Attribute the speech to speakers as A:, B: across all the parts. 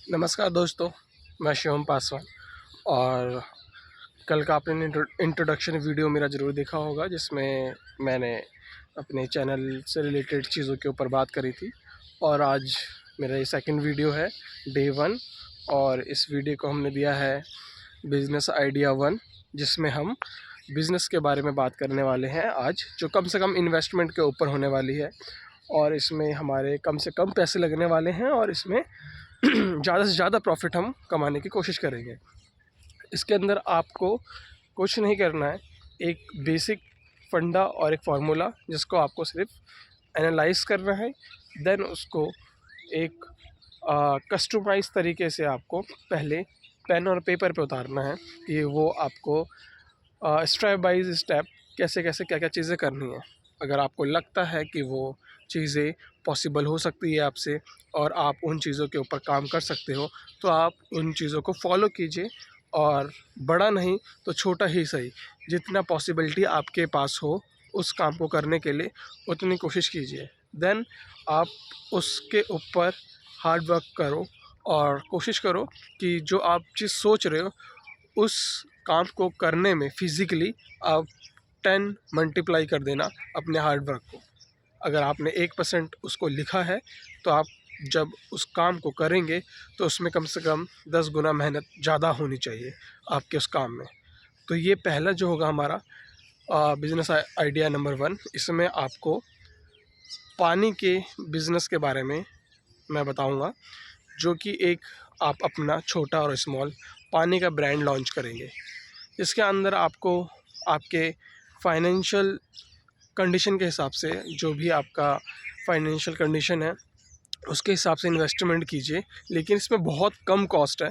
A: नमस्कार दोस्तों, मैं शिवम पासवान। और कल का आपने इंट्रोडक्शन वीडियो मेरा ज़रूर देखा होगा, जिसमें मैंने अपने चैनल से रिलेटेड चीज़ों के ऊपर बात करी थी। और आज मेरा ये सेकंड वीडियो है, डे 1। और इस वीडियो को हमने दिया है बिज़नेस आइडिया 1, जिसमें हम बिज़नेस के बारे में बात करने वाले हैं आज, जो कम से कम इन्वेस्टमेंट के ऊपर होने वाली है। और इसमें हमारे कम से कम पैसे लगने वाले हैं, और इसमें ज़्यादा से ज़्यादा प्रॉफिट हम कमाने की कोशिश करेंगे। इसके अंदर आपको कुछ नहीं करना है, एक बेसिक फंडा और एक फार्मूला जिसको आपको सिर्फ एनालाइज करना है। देन उसको एक कस्टमाइज तरीके से आपको पहले पेन और पेपर पे उतारना है कि वो आपको स्टेप बाय स्टेप कैसे कैसे क्या क्या चीज़ें करनी है। अगर आपको लगता है कि वो चीज़ें पॉसिबल हो सकती है आपसे, और आप उन चीज़ों के ऊपर काम कर सकते हो, तो आप उन चीज़ों को फॉलो कीजिए। और बड़ा नहीं तो छोटा ही सही, जितना पॉसिबिलिटी आपके पास हो उस काम को करने के लिए, उतनी कोशिश कीजिए। देन आप उसके ऊपर हार्ड वर्क करो, और कोशिश करो कि जो आप चीज़ सोच रहे हो उस काम को करने में फिज़िकली आप 10 मल्टीप्लाई कर देना अपने हार्ड वर्क को। अगर आपने 1% उसको लिखा है, तो आप जब उस काम को करेंगे तो उसमें कम से कम 10 गुना मेहनत ज़्यादा होनी चाहिए आपके उस काम में। तो ये पहला जो होगा हमारा बिज़नेस आइडिया नंबर 1। इसमें आपको पानी के बिज़नेस के बारे में मैं बताऊंगा, जो कि एक आप अपना छोटा और स्मॉल पानी का ब्रांड लॉन्च करेंगे। इसके अंदर आपको आपके फाइनेंशियल कंडीशन के हिसाब से, जो भी आपका फाइनेंशियल कंडीशन है उसके हिसाब से इन्वेस्टमेंट कीजिए, लेकिन इसमें बहुत कम कॉस्ट है।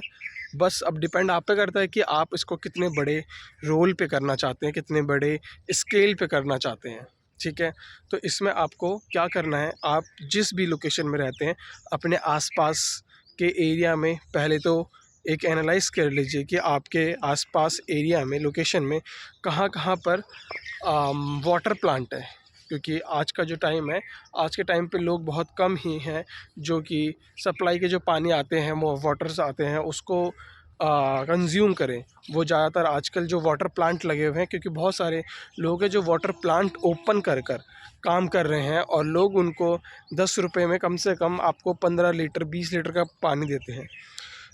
A: बस अब डिपेंड आप पे करता है कि आप इसको कितने बड़े रोल पे करना चाहते हैं, कितने बड़े स्केल पे करना चाहते हैं। ठीक है, तो इसमें आपको क्या करना है, आप जिस भी लोकेशन में रहते हैं अपने आसपास के एरिया में पहले तो एक एनालाइज कर लीजिए कि आपके आसपास एरिया में, लोकेशन में कहाँ कहाँ पर वाटर प्लांट है। क्योंकि आज का जो टाइम है, आज के टाइम पे लोग बहुत कम ही हैं जो कि सप्लाई के जो पानी आते हैं, वो वाटर्स आते हैं, उसको कंज्यूम करें। वो ज़्यादातर आजकल जो वाटर प्लांट लगे हुए हैं, क्योंकि बहुत सारे लोग हैं जो वाटर प्लांट ओपन कर कर काम कर रहे हैं, और लोग उनको 10 रुपये में कम से कम आपको 15 लीटर 20 लीटर का पानी देते हैं।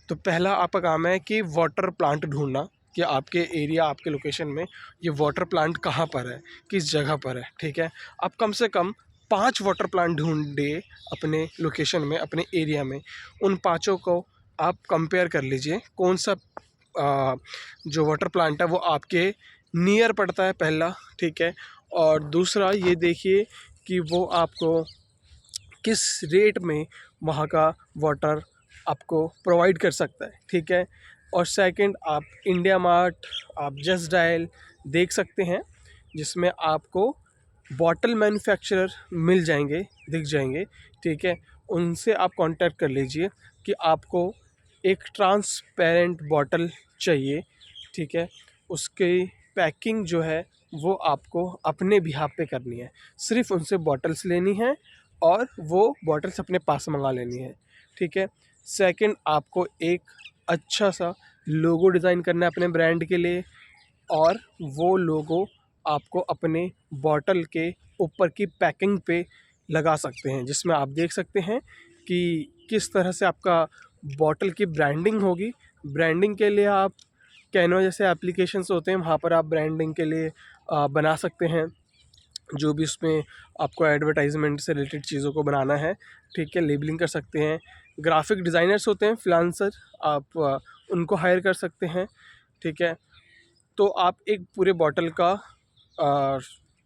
A: तो पहला आपका काम है कि वाटर प्लांट ढूंढना, कि आपके एरिया, आपके लोकेशन में ये वाटर प्लांट कहाँ पर है, किस जगह पर है। ठीक है, आप कम से कम 5 वाटर प्लांट ढूंढे अपने लोकेशन में, अपने एरिया में। उन पाँचों को आप कंपेयर कर लीजिए कौन सा जो वाटर प्लांट है वो आपके नियर पड़ता है, पहला। ठीक है, और दूसरा ये देखिए कि वो आपको किस रेट में वहाँ का वाटर आपको प्रोवाइड कर सकता है। ठीक है, और सेकंड, आप इंडिया मार्ट, आप जस्ट डायल देख सकते हैं, जिसमें आपको बॉटल मैन्युफैक्चरर मिल जाएंगे, दिख जाएंगे। ठीक है, उनसे आप कांटेक्ट कर लीजिए कि आपको एक ट्रांसपेरेंट बॉटल चाहिए। ठीक है, उसकी पैकिंग जो है वो आपको अपने बिहाफ पे करनी है। सिर्फ उनसे बॉटल्स लेनी है और वो बॉटल्स अपने पास मंगा लेनी है। ठीक है, सेकंड, आपको एक अच्छा सा लोगो डिज़ाइन करना है अपने ब्रांड के लिए, और वो लोगो आपको अपने बॉटल के ऊपर की पैकिंग पे लगा सकते हैं, जिसमें आप देख सकते हैं कि किस तरह से आपका बॉटल की ब्रांडिंग होगी। ब्रांडिंग के लिए आप कैनवा जैसे एप्लीकेशंस होते हैं, वहाँ पर आप ब्रांडिंग के लिए बना सकते हैं, जो भी उसमें आपको एडवर्टाइजमेंट से रिलेटेड चीज़ों को बनाना है। ठीक है, लेबलिंग कर सकते हैं। ग्राफिक डिज़ाइनर्स होते हैं, फ्रीलांसर, आप उनको हायर कर सकते हैं। ठीक है, तो आप एक पूरे बॉटल का अ,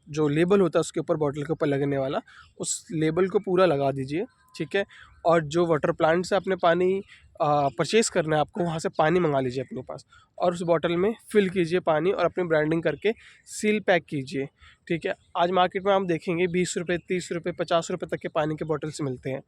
A: जो लेबल होता है उसके ऊपर, बॉटल के ऊपर लगने वाला, उस लेबल को पूरा लगा दीजिए। ठीक है, और जो वाटर प्लांट से आपने पानी परचेज़ करना है, आपको वहाँ से पानी मंगा लीजिए अपने पास, और उस बॉटल में फ़िल कीजिए पानी, और अपनी ब्रांडिंग करके सील पैक कीजिए। ठीक है, आज मार्केट में आप देखेंगे 20 रुपये, 30 रुपये, 50 रुपये तक के पानी के बॉटल्स मिलते हैं।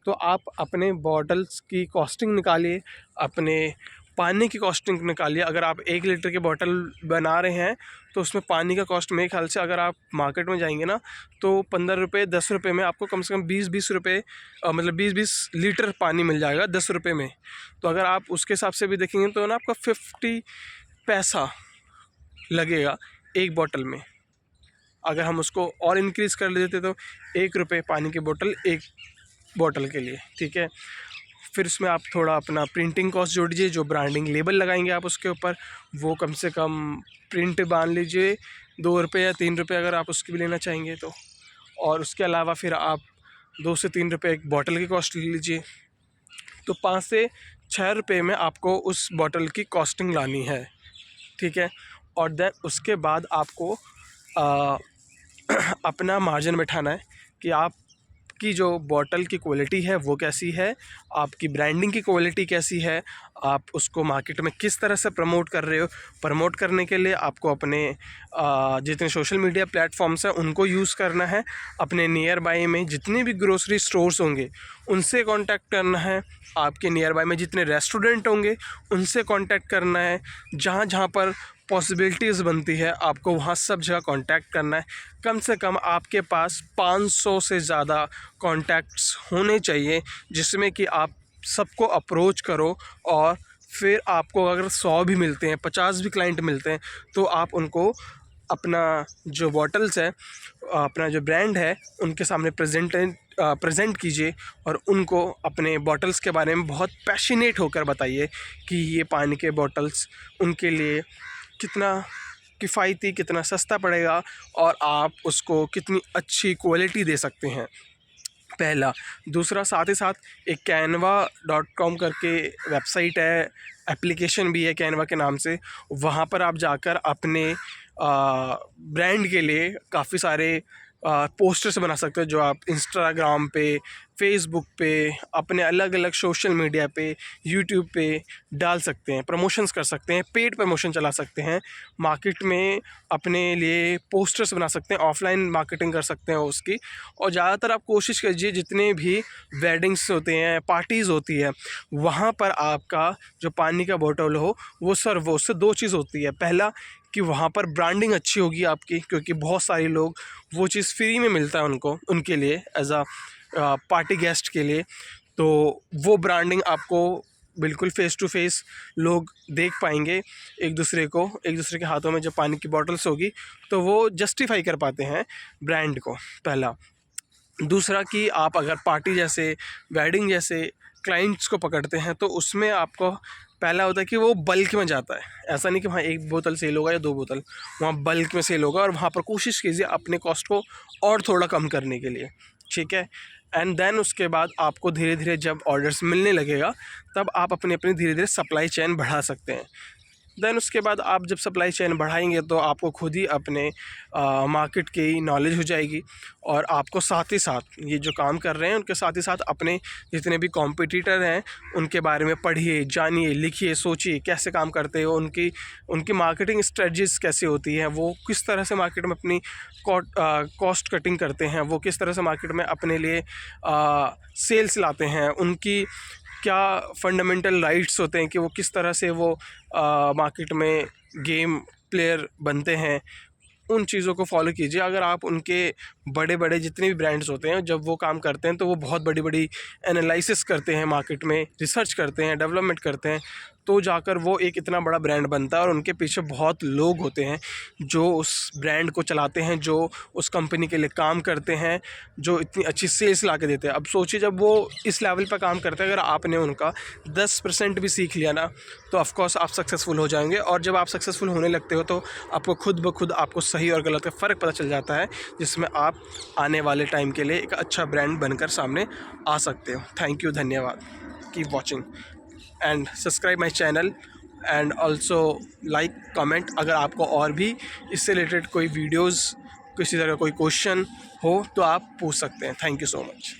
A: तो आप अपने बॉटल्स की कॉस्टिंग निकालिए, अपने पानी की कॉस्टिंग निकालिए। अगर आप 1 लीटर की बॉटल बना रहे हैं तो उसमें पानी का कॉस्ट मेरे ख्याल से अगर आप मार्केट में जाएंगे ना तो 15 रुपये 10 रुपये में आपको कम से कम 20-20 रुपये मतलब 20-20 लीटर पानी मिल जाएगा 10 रुपये में। तो अगर आप उसके हिसाब से भी देखेंगे तो ना आपका 50 पैसा लगेगा एक बॉटल में। अगर हम उसको और इंक्रीज़ कर लेते तो 1 रुपये पानी की बोतल एक बॉटल के लिए, ठीक है। फिर उसमें आप थोड़ा अपना प्रिंटिंग कॉस्ट जोड़ दीजिए, जो ब्रांडिंग लेबल लगाएंगे आप उसके ऊपर वो कम से कम प्रिंट बांध लीजिए 2 रुपये या 3 रुपये अगर आप उसकी भी लेना चाहेंगे तो। और उसके अलावा फिर आप 2 से 3 रुपये एक बॉटल की कॉस्ट ले लीजिए। तो 5 से 6 रुपये में आपको उस बॉटल की कॉस्टिंग लानी है, ठीक है। और देन उसके बाद आपको अपना मार्जिन बैठाना है कि आपकी जो बॉटल की क्वालिटी है वो कैसी है, आपकी ब्रांडिंग की क्वालिटी कैसी है, आप उसको मार्केट में किस तरह से प्रमोट कर रहे हो। प्रमोट करने के लिए आपको अपने जितने सोशल मीडिया प्लेटफॉर्म्स हैं उनको यूज़ करना है। अपने नियर बाई में जितने भी ग्रोसरी स्टोर्स होंगे उनसे कांटेक्ट करना है। आपके नियर बाई में जितने रेस्टोरेंट होंगे उनसे कांटेक्ट करना है। जहाँ जहाँ पर पॉसिबिलिटीज़ बनती है आपको वहाँ सब जगह कांटेक्ट करना है। कम से कम आपके पास 500 से ज़्यादा कांटेक्ट्स होने चाहिए जिसमें कि आप सबको अप्रोच करो। और फिर आपको अगर 100 भी मिलते हैं 50 भी क्लाइंट मिलते हैं तो आप उनको अपना जो बॉटल्स है अपना जो ब्रांड है उनके सामने प्रेजेंट कीजिए और उनको अपने बॉटल्स के बारे में बहुत पैशनेट होकर बताइए कि ये पानी के बॉटल्स उनके लिए कितना किफ़ायती, कितना सस्ता पड़ेगा और आप उसको कितनी अच्छी क्वालिटी दे सकते हैं, पहला। दूसरा, साथ ही साथ एक canva.com करके वेबसाइट है, एप्लीकेशन भी है कैनवा के नाम से। वहाँ पर आप जाकर अपने ब्रांड के लिए काफ़ी सारे पोस्टर्स बना सकते हो जो आप इंस्टाग्राम पे, फेसबुक पे, अपने अलग अलग सोशल मीडिया पे, यूट्यूब पे डाल सकते हैं, प्रमोशंस कर सकते हैं, पेड प्रमोशन चला सकते हैं, मार्केट में अपने लिए पोस्टर्स बना सकते हैं, ऑफलाइन मार्केटिंग कर सकते हैं उसकी। और ज़्यादातर आप कोशिश कीजिए जितने भी वेडिंग्स होते हैं, पार्टीज़ होती है, वहाँ पर आपका जो पानी का बोतल हो वो सर्व हो। उससे 2 चीज़ होती है, पहला कि वहाँ पर ब्रांडिंग अच्छी होगी आपकी, क्योंकि बहुत सारे लोग वो चीज़ फ्री में मिलता है उनके लिए एज अ पार्टी गेस्ट के लिए। तो वो ब्रांडिंग आपको बिल्कुल फ़ेस टू फेस लोग देख पाएंगे एक दूसरे के हाथों में जब पानी की बॉटल्स होगी तो वो जस्टिफाई कर पाते हैं ब्रांड को, पहला। दूसरा कि आप अगर पार्टी जैसे, वेडिंग जैसे क्लाइंट्स को पकड़ते हैं तो उसमें आपको पहला होता है कि वो बल्क में जाता है। ऐसा नहीं कि वहाँ 1 बोतल सेल होगा या 2 बोतल, वहाँ बल्क में सेल होगा। और वहाँ पर कोशिश कीजिए अपने कॉस्ट को और थोड़ा कम करने के लिए, ठीक है। एंड देन उसके बाद आपको धीरे धीरे जब ऑर्डर्स मिलने लगेगा तब आप अपनी धीरे धीरे सप्लाई चेन बढ़ा सकते हैं। देन उसके बाद आप जब सप्लाई चेन बढ़ाएंगे तो आपको खुद ही अपने मार्केट की नॉलेज हो जाएगी। और आपको साथ ही साथ ये जो काम कर रहे हैं उनके साथ ही साथ अपने जितने भी कॉम्पिटिटर हैं उनके बारे में पढ़िए, जानिए, लिखिए, सोचिए कैसे काम करते हो, उनकी मार्केटिंग स्ट्रेटजीज कैसे होती हैं, वो किस तरह से मार्केट में अपनी कॉस्ट कटिंग करते हैं, वो किस तरह से मार्केट में अपने लिए सेल्स लाते हैं, उनकी क्या फंडामेंटल राइट्स होते हैं कि वो किस तरह से वो मार्केट में गेम प्लेयर बनते हैं। उन चीज़ों को फॉलो कीजिए। अगर आप उनके बड़े बड़े जितने भी ब्रांड्स होते हैं जब वो काम करते हैं तो वो बहुत बड़ी बड़ी एनालिसिस करते हैं, मार्केट में रिसर्च करते हैं, डेवलपमेंट करते हैं, तो जाकर वो एक इतना बड़ा ब्रांड बनता है। और उनके पीछे बहुत लोग होते हैं जो उस ब्रांड को चलाते हैं, जो उस कंपनी के लिए काम करते हैं, जो इतनी अच्छी सेल्स ला के देते हैं। अब सोचिए जब वो इस लेवल पर काम करते हैं, अगर आपने उनका 10% भी सीख लिया ना तो ऑफकोर्स आप सक्सेसफुल हो जाएंगे। और जब आप सक्सेसफुल होने लगते हो तो आपको खुद ब खुद आपको सही और गलत का फ़र्क पता चल जाता है, जिसमें आप आने वाले टाइम के लिए एक अच्छा ब्रांड बनकर सामने आ सकते हो। थैंक यू, धन्यवाद। Keep watching and subscribe my channel and also like, comment. अगर आपको और भी इससे रिलेटेड कोई वीडियोज़, किसी तरह कोई क्वेश्चन हो तो आप पूछ सकते हैं। Thank you so much.